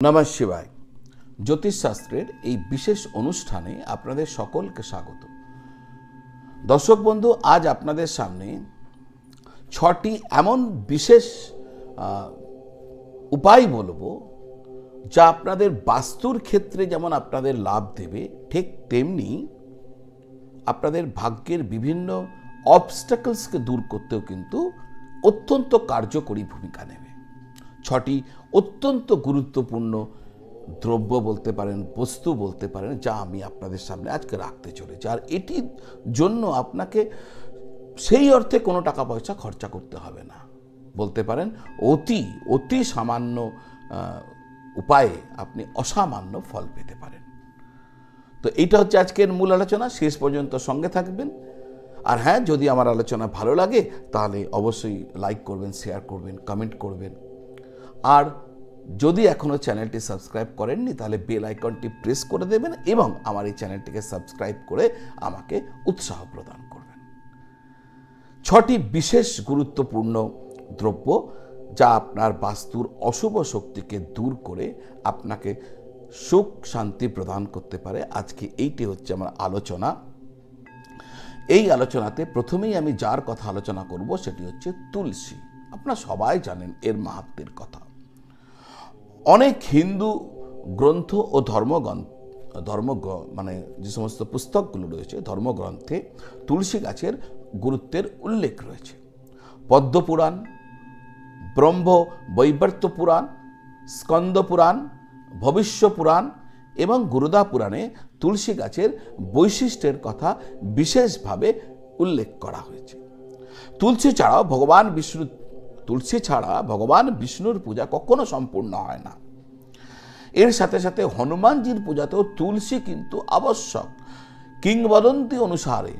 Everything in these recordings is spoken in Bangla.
নমঃ শিবায়। জ্যোতিষশাস্ত্রের এই বিশেষ অনুষ্ঠানে আপনাদের সকলকে স্বাগত। দর্শক বন্ধু, আজ আপনাদের সামনে 6টি এমন বিশেষ উপায় বলবো যা আপনাদের বাস্তুর ক্ষেত্রে যেমন আপনাদের লাভ দেবে, ঠিক তেমনি আপনাদের ভাগ্যের বিভিন্ন অবস্টাকলসকে দূর করতেও কিন্তু অত্যন্ত কার্যকরী ভূমিকা নেবে। 6টি অত্যন্ত গুরুত্বপূর্ণ দ্রব্য বলতে পারেন, বস্তু বলতে পারেন, যা আমি আপনাদের সামনে আজকে রাখতে চলেছি। আর এটির জন্য আপনাকে সেই অর্থে কোনো টাকা পয়সা খরচা করতে হবে না, বলতে পারেন অতি সামান্য উপায়ে আপনি অসামান্য ফল পেতে পারেন। তো এইটা হচ্ছে আজকের মূল আলোচনা। শেষ পর্যন্ত সঙ্গে থাকবেন। আর হ্যাঁ, যদি আমার আলোচনা ভালো লাগে তাহলে অবশ্যই লাইক করবেন, শেয়ার করবেন, কমেন্ট করবেন। আর যদি এখনও চ্যানেলটি সাবস্ক্রাইব করেননি তাহলে বেল আইকনটি প্রেস করে দেবেন এবং আমার এই চ্যানেলটিকে সাবস্ক্রাইব করে আমাকে উৎসাহ প্রদান করবেন। 6টি বিশেষ গুরুত্বপূর্ণ দ্রব্য যা আপনার বাস্তুর অশুভ শক্তিকে দূর করে আপনাকে সুখ শান্তি প্রদান করতে পারে। আজকে এইটি হচ্ছে আমার আলোচনা। এই আলোচনাতে প্রথমেই আমি যার কথা আলোচনা করব সেটি হচ্ছে তুলসী। আপনারা সবাই জানেন এর মাহাত্ম্যের কথা। অনেক হিন্দু গ্রন্থ ও মানে যে সমস্ত পুস্তকগুলো রয়েছে, ধর্মগ্রন্থে তুলসী গাছের গুরুত্বের উল্লেখ রয়েছে। পদ্মপুরাণ, ব্রহ্ম বৈবর্ত পুরাণ, স্কন্দ পুরাণ, ভবিষ্য পুরাণ এবং গুরুদা পুরাণে তুলসী গাছের বৈশিষ্ট্যের কথা বিশেষভাবে উল্লেখ করা হয়েছে। তুলসী ছাড়া ভগবান বিষ্ণুর পূজা কখনো সম্পূর্ণ হয় না। এর সাথে সাথে হনুমানজির পূজাতেও তুলসী কিন্তু আবশ্যক। কিংবদন্তি অনুসারে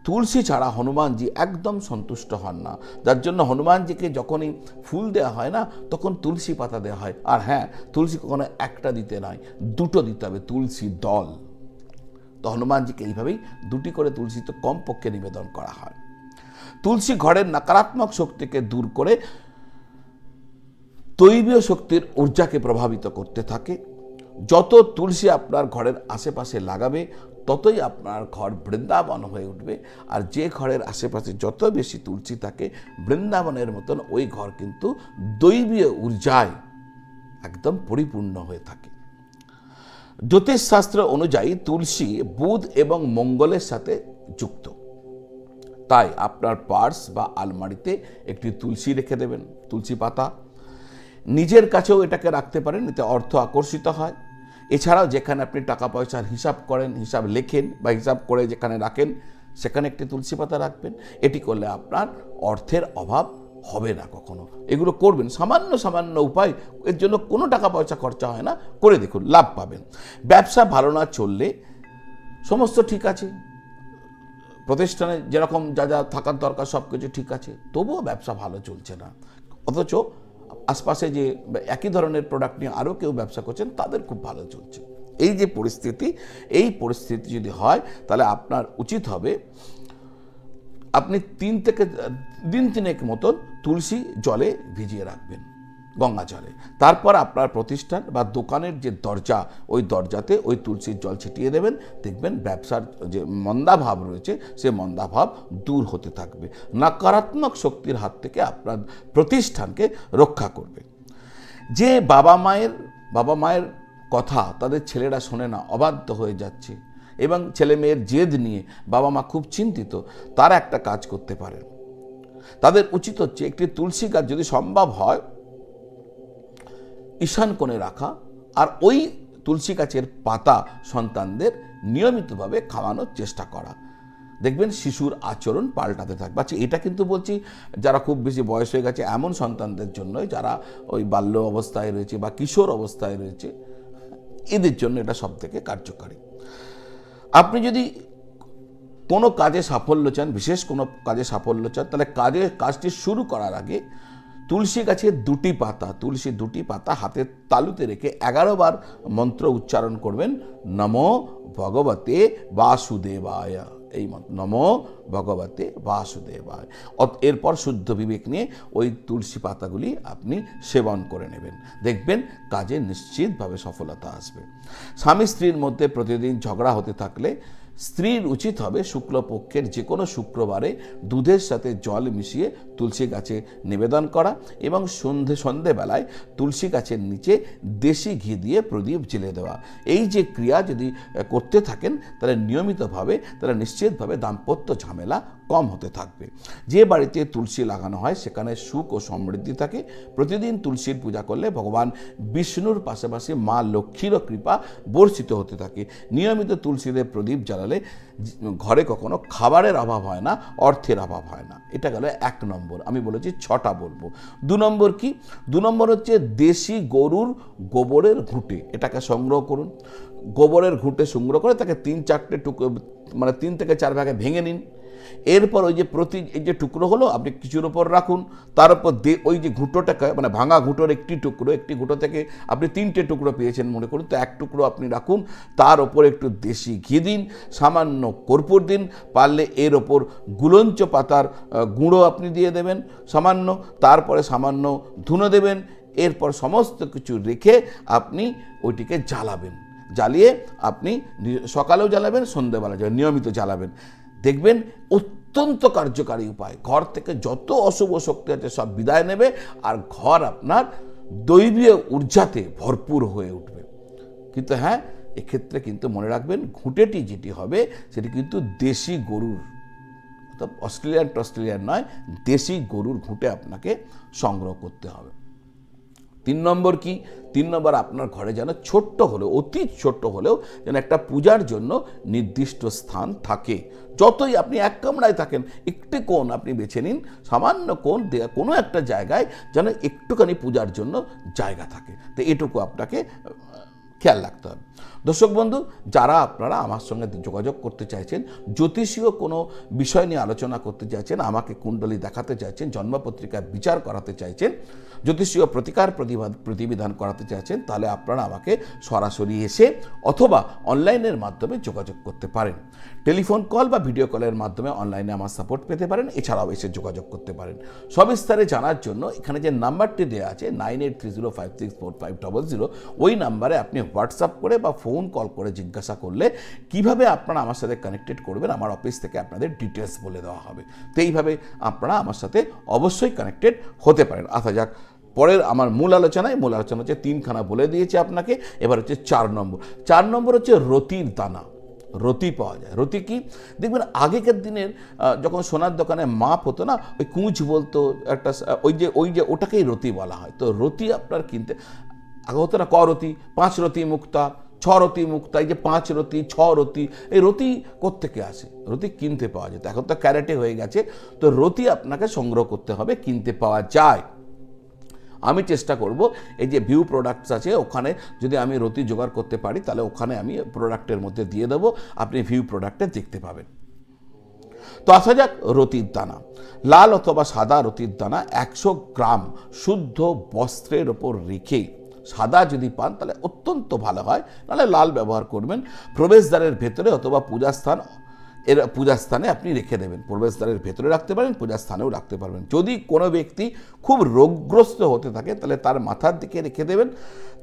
তুলসী ছাড়া হনুমানজি একদম সন্তুষ্ট হন না, যার জন্য হনুমানজিকে যখনই ফুল দেওয়া হয় না তখন তুলসী পাতা দেওয়া হয়। আর হ্যাঁ, তুলসী কখনো একটা দিতে নয়, 2টো দিতে হবে, তুলসী দল। তো হনুমানজিকে এইভাবেই 2টি করে তুলসী তো কমপক্ষে নিবেদন করা হয়। তুলসী ঘরের নকারাত্মক শক্তিকে দূর করে দৈবীয় শক্তির ঊর্জাকে প্রভাবিত করতে থাকে। যত তুলসী আপনার ঘরের আশেপাশে লাগাবে ততই আপনার ঘর বৃন্দাবন হয়ে উঠবে। আর যে ঘরের আশেপাশে যত বেশি তুলসী থাকে, বৃন্দাবনের মতন ওই ঘর কিন্তু দৈবীয় ঊর্জায় একদম পরিপূর্ণ হয়ে থাকে। জ্যোতিষশাস্ত্র অনুযায়ী তুলসী বুধ এবং মঙ্গলের সাথে যুক্ত। তাই আপনার পার্স বা আলমারিতে একটি তুলসী রেখে দেবেন, তুলসী পাতা। নিজের কাছেও এটাকে রাখতে পারেন, এতে অর্থ আকর্ষিত হয়। এছাড়াও যেখানে আপনি টাকা পয়সার হিসাব করেন, হিসাব লেখেন বা হিসাব করে যেখানে রাখেন সেখানে একটি তুলসী পাতা রাখবেন। এটি করলে আপনার অর্থের অভাব হবে না কখনো। এগুলো করবেন, সামান্য উপায়, এর জন্য কোনো টাকা পয়সা খরচা হয় না, করে দেখুন, লাভ পাবেন। ব্যবসা ভালো না চললে সমস্ত ঠিক আছে, প্রতিষ্ঠানে যেরকম যা যা থাকার দরকার সব কিছু ঠিক আছে, তবুও ব্যবসা ভালো চলছে না, অথচ আশপাশে যে একই ধরনের প্রোডাক্ট নিয়ে আরও কেউ ব্যবসা করছেন তাদের খুব ভালো চলছে। এই যে পরিস্থিতি যদি হয় তাহলে আপনার উচিত হবে আপনি 3 থেকে দিন 3 মতন তুলসী জলে ভিজিয়ে রাখবেন, গঙ্গা জলে। তারপর আপনার প্রতিষ্ঠান বা দোকানের যে দরজা, ওই দরজাতে ওই তুলসীর জল ছিটিয়ে দেবেন। দেখবেন ব্যবসার যে মন্দাভাব রয়েছে সে মন্দাভাব দূর হতে থাকবে। নকারাত্মক শক্তির হাত থেকে আপনার প্রতিষ্ঠানকে রক্ষা করবে। যে বাবা মায়ের কথা তাদের ছেলেরা শোনে না, অবাধ্য হয়ে যাচ্ছে এবং ছেলে মেয়ের জেদ নিয়ে বাবা মা খুব চিন্তিত, তারা একটা কাজ করতে পারেন। তাদের উচিত হচ্ছে একটি তুলসী গাছ যদি সম্ভব হয় ঈশান কোণে রাখা, আর ওই তুলসী গাছের পাতা সন্তানদের নিয়মিতভাবে খাওয়ানোর চেষ্টা করা। দেখবেন শিশুর আচরণ পাল্টাতে থাকবে। আচ্ছা, এটা কিন্তু বলছি যারা খুব বেশি বয়স হয়ে গেছে এমন সন্তানদের জন্য, যারা ওই বাল্য অবস্থায় রয়েছে বা কিশোর অবস্থায় রয়েছে, এদের জন্য এটা সব থেকে কার্যকারী। আপনি যদি কোনো কাজে সাফল্য চান, বিশেষ কোনো কাজে সাফল্য চান, তাহলে কাজটি শুরু করার আগে তুলসী গাছের 2টি পাতা, তুলসী 2টি পাতা হাতের তালুতে রেখে 11 বার মন্ত্র উচ্চারণ করবেন, নমো ভগবতে বাসুদেবায়। এই মন্ত্র, নমো ভগবতে বাসুদেবায়। এরপর শুদ্ধ বিবেক নিয়ে ওই তুলসী পাতাগুলি আপনি সেবন করে নেবেন, দেখবেন কাজে নিশ্চিতভাবে সফলতা আসবে। স্বামী স্ত্রীর মধ্যে প্রতিদিন ঝগড়া হতে থাকলে স্ত্রীর উচিত হবে শুক্লপক্ষের যে কোনো শুক্রবারে দুধের সাথে জল মিশিয়ে তুলসী গাছে নিবেদন করা এবং সন্ধেবেলায় তুলসী গাছের নিচে দেশি ঘি দিয়ে প্রদীপ জ্বেলে দেওয়া। এই যে ক্রিয়া যদি করতে থাকেন তাহলে নিয়মিতভাবে তারা নিশ্চিতভাবে দাম্পত্য ঝামেলা কম হতে থাকবে। যে বাড়িতে তুলসী লাগানো হয় সেখানে সুখ ও সমৃদ্ধি থাকে। প্রতিদিন তুলসীর পূজা করলে ভগবান বিষ্ণুর পাশাপাশি মা লক্ষ্মীরও কৃপা বর্ষিত হতে থাকে। নিয়মিত তুলসীতে প্রদীপ জ্বালালে ঘরে কখনো খাবারের অভাব হয় না, অর্থের অভাব হয় না। এটা গেল 1 নম্বর। আমি বলেছি 6টা বলবো। 2 নম্বর কি? 2 নম্বর হচ্ছে দেশি গরুর গোবরের ঘুঁটে, এটাকে সংগ্রহ করুন। গোবরের ঘুঁটে সংগ্রহ করে তাকে 3-4টে টুকরো, মানে 3 থেকে 4 ভাগে ভেঙে নিন। এরপর ওই যে এই যে টুকরো হলো আপনি কিছুর ওপর রাখুন, তার উপর ওই যে ঘুঁটোটাকে, মানে ভাঙা ঘুঁটোর একটি ঘুঁটো থেকে আপনি 3টে টুকরো পেয়েছেন মনে করুন, তো 1 টুকরো আপনি রাখুন, তার ওপর একটু দেশি ঘি দিন, সামান্য কর্পূর দিন, পারলে এর ওপর গুলঞ্চ পাতার গুঁড়ো আপনি দিয়ে দেবেন সামান্য, তারপরে সামান্য ধুনো দেবেন। এরপর সমস্ত কিছু রেখে আপনি ওইটিকে জ্বালাবেন। জ্বালিয়ে আপনি সকালেও জ্বালাবেন, সন্ধ্যেবেলা জ্বালাবেন, নিয়মিত জ্বালাবেন। দেখবেন অত্যন্ত কার্যকারী উপায়। ঘর থেকে যত অশুভ শক্তি আছে সব বিদায় নেবে আর ঘর আপনার দৈবীয় ঊর্জাতে ভরপুর হয়ে উঠবে। কিন্তু হ্যাঁ, এক্ষেত্রে কিন্তু মনে রাখবেন ঘুঁটেটি যেটি হবে সেটি কিন্তু দেশি গরুর, অর্থাৎ অস্ট্রেলিয়ান নয়, দেশি গরুর ঘুঁটে আপনাকে সংগ্রহ করতে হবে। 3 নম্বর কি? 3 নম্বর আপনার ঘরে যেন ছোট্ট হলেও, অতি ছোট্ট হলেও যেন একটা পূজার জন্য নির্দিষ্ট স্থান থাকে। যতই আপনি 1 কামরায় থাকেন, একটি কোণ আপনি বেছে নিন, সামান্য কোণ দেয়া কোনো একটা জায়গায় যেন একটুখানি পূজার জন্য জায়গা থাকে। তো এটুকু আপনাকে খেয়াল রাখতে হবে। দর্শক বন্ধু, যারা আপনারা আমার সঙ্গে যোগাযোগ করতে চাইছেন, জ্যোতিষীয় কোনো বিষয় নিয়ে আলোচনা করতে চাইছেন, আমাকে কুণ্ডলী দেখাতে চাইছেন, জন্মপত্রিকার বিচার করাতে চাইছেন, জ্যোতিষীয় প্রতিবিধান করাতে চাইছেন, তাহলে আপনারা আমাকে সরাসরি এসে অথবা অনলাইনের মাধ্যমে যোগাযোগ করতে পারেন। টেলিফোন কল বা ভিডিও কলের মাধ্যমে অনলাইনে আমার সাপোর্ট পেতে পারেন, এছাড়াও এসে যোগাযোগ করতে পারেন। সবিস্তারে জানার জন্য এখানে যে নাম্বারটি দেওয়া আছে 9830564500, ওই নাম্বারে আপনি হোয়াটসঅ্যাপ করে বা ফোন কল করে জিজ্ঞাসা করলে কিভাবে আপনারা আমার সাথে কানেক্টেড করবেন, আমার অফিস থেকে আপনাদের ডিটেলস বলে দেওয়া হবে। তো এইভাবে আপনারা আমার সাথে অবশ্যই কানেক্টেড হতে পারেন। আসা যাক পরের আমার মূল আলোচনা হচ্ছে 3খানা বলে দিয়েছি আপনাকে। এবার হচ্ছে 4 নম্বর। 4 নম্বর হচ্ছে রতির দানা। রতি পাওয়া যায়। রতি কি? দেখবেন আগেকার দিনের যখন সোনার দোকানে মাপ হতো না, ওই কুঁচ বলতো একটা, ওই যে ওটাকেই রতি বলা হয়। তো রতি আপনার কিনতে আগে হতো না, করতি, 5 রতি মুক্তা, 6 রতি মুক্তা, এই যে 5 রতি 6 রতি, এই রতি কোত্থেকে আসে? রতি কিনতে পাওয়া যেত, এখন তো ক্যারেটে হয়ে গেছে। তো রতি আপনাকে সংগ্রহ করতে হবে, কিনতে পাওয়া যায়। আমি চেষ্টা করব এই যে ভিউ প্রোডাক্টস আছে ওখানে যদি আমি রতি জোগাড় করতে পারি তাহলে ওখানে আমি প্রোডাক্টের মধ্যে দিয়ে দেবো, আপনি ভিউ প্রোডাক্টে দেখতে পাবেন। তো আসা যাক রতির দানা। লাল অথবা সাদা রতির দানা 100 গ্রাম শুদ্ধ বস্ত্রের ওপর রেখে, সাদা যদি পান তাহলে অত্যন্ত ভালো হয়, নাহলে লাল ব্যবহার করবেন, প্রবেশদ্বারের ভেতরে অথবা পূজাস্থানে আপনি রেখে দেবেন। প্রবেশদ্বারের ভেতরে রাখতে পারেন, পূজাস্থানেও রাখতে পারবেন। যদি কোনো ব্যক্তি খুব রোগগ্রস্ত হতে থাকে তাহলে তার মাথার দিকে রেখে দেবেন।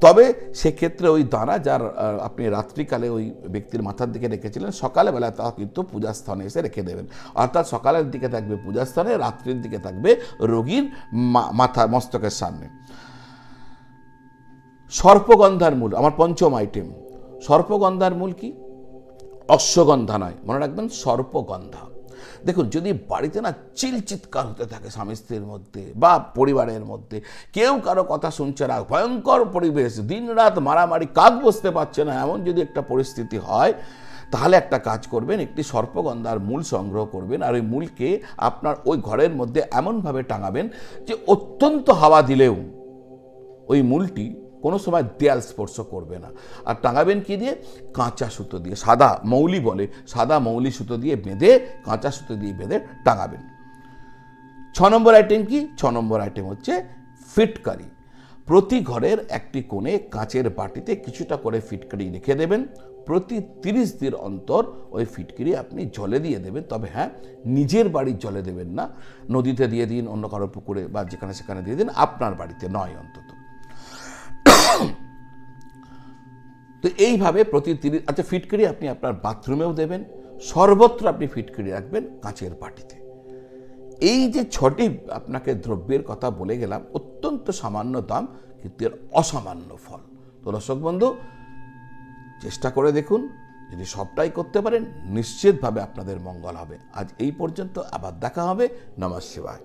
তবে সেক্ষেত্রে ওই দানা যার আপনি রাত্রিকালে ওই ব্যক্তির মাথার দিকে রেখেছিলেন, সকালবেলা তা কিন্তু পূজাস্থানে এসে রেখে দেবেন। অর্থাৎ সকালের দিকে থাকবে পূজাস্থানে, রাত্রির দিকে থাকবে রোগীর মস্তকের সামনে। সর্পগন্ধার মূল আমার 5ম আইটেম। সর্পগন্ধার মূল কি? অশ্বগন্ধা নয়, মনে রাখবেন সর্পগন্ধা। দেখুন, যদি বাড়িতে না চিৎকার হতে থাকে স্বামী স্ত্রীর মধ্যে বা পরিবারের মধ্যে, কেউ কারো কথা শুনছে না, ভয়ঙ্কর পরিবেশ, দিনরাত মারামারি, কাক বসতে পারছে না, এমন যদি একটা পরিস্থিতি হয়, তাহলে একটা কাজ করবেন, একটি সর্পগন্ধার মূল সংগ্রহ করবেন আর ওই মূলকে আপনার ওই ঘরের মধ্যে এমনভাবে টাঙাবেন যে অত্যন্ত হাওয়া দিলেও ওই মূলটি কোনো সময় দেয়াল স্পর্শ করবে না। আর টাঙাবেন কি দিয়ে? কাঁচা সুতো দিয়ে, সাদা মৌলি বলে, সাদা মৌলি সুতো দিয়ে বেঁধে, কাঁচা সুতো দিয়ে বেঁধে টাঙাবেন। 6 নম্বর আইটেম কি? 6 নম্বর আইটেম হচ্ছে ফিটকারি। প্রতি ঘরের একটি কোণে কাঁচের বাটিতে কিছুটা করে ফিটকারি রেখে দেবেন। প্রতি 30 দিন অন্তর ওই ফিটকিরি আপনি জলে দিয়ে দেবেন। তবে হ্যাঁ, নিজের বাড়ির জলে দেবেন না, নদীতে দিয়ে দিন, অন্য কারো পুকুরে বা যেখানে সেখানে দিয়ে দিন, আপনার বাড়িতে নয় অন্তত। তো এইভাবে প্রতি 30, আচ্ছা ফিটকিরি আপনি আপনার বাথরুমেও দেবেন, সর্বত্র আপনি ফিটকিরি রাখবেন কাঁচের বাটিতে। এই যে 6টি আপনাকে দ্রব্যের কথা বলে গেলাম, অত্যন্ত সামান্য দাম, কিন্তু এর অসামান্য ফল। তো দর্শক বন্ধু, চেষ্টা করে দেখুন, যদি সবটাই করতে পারেন নিশ্চিতভাবে আপনাদের মঙ্গল হবে। আজ এই পর্যন্ত, আবার দেখা হবে। নমঃ শিবায়।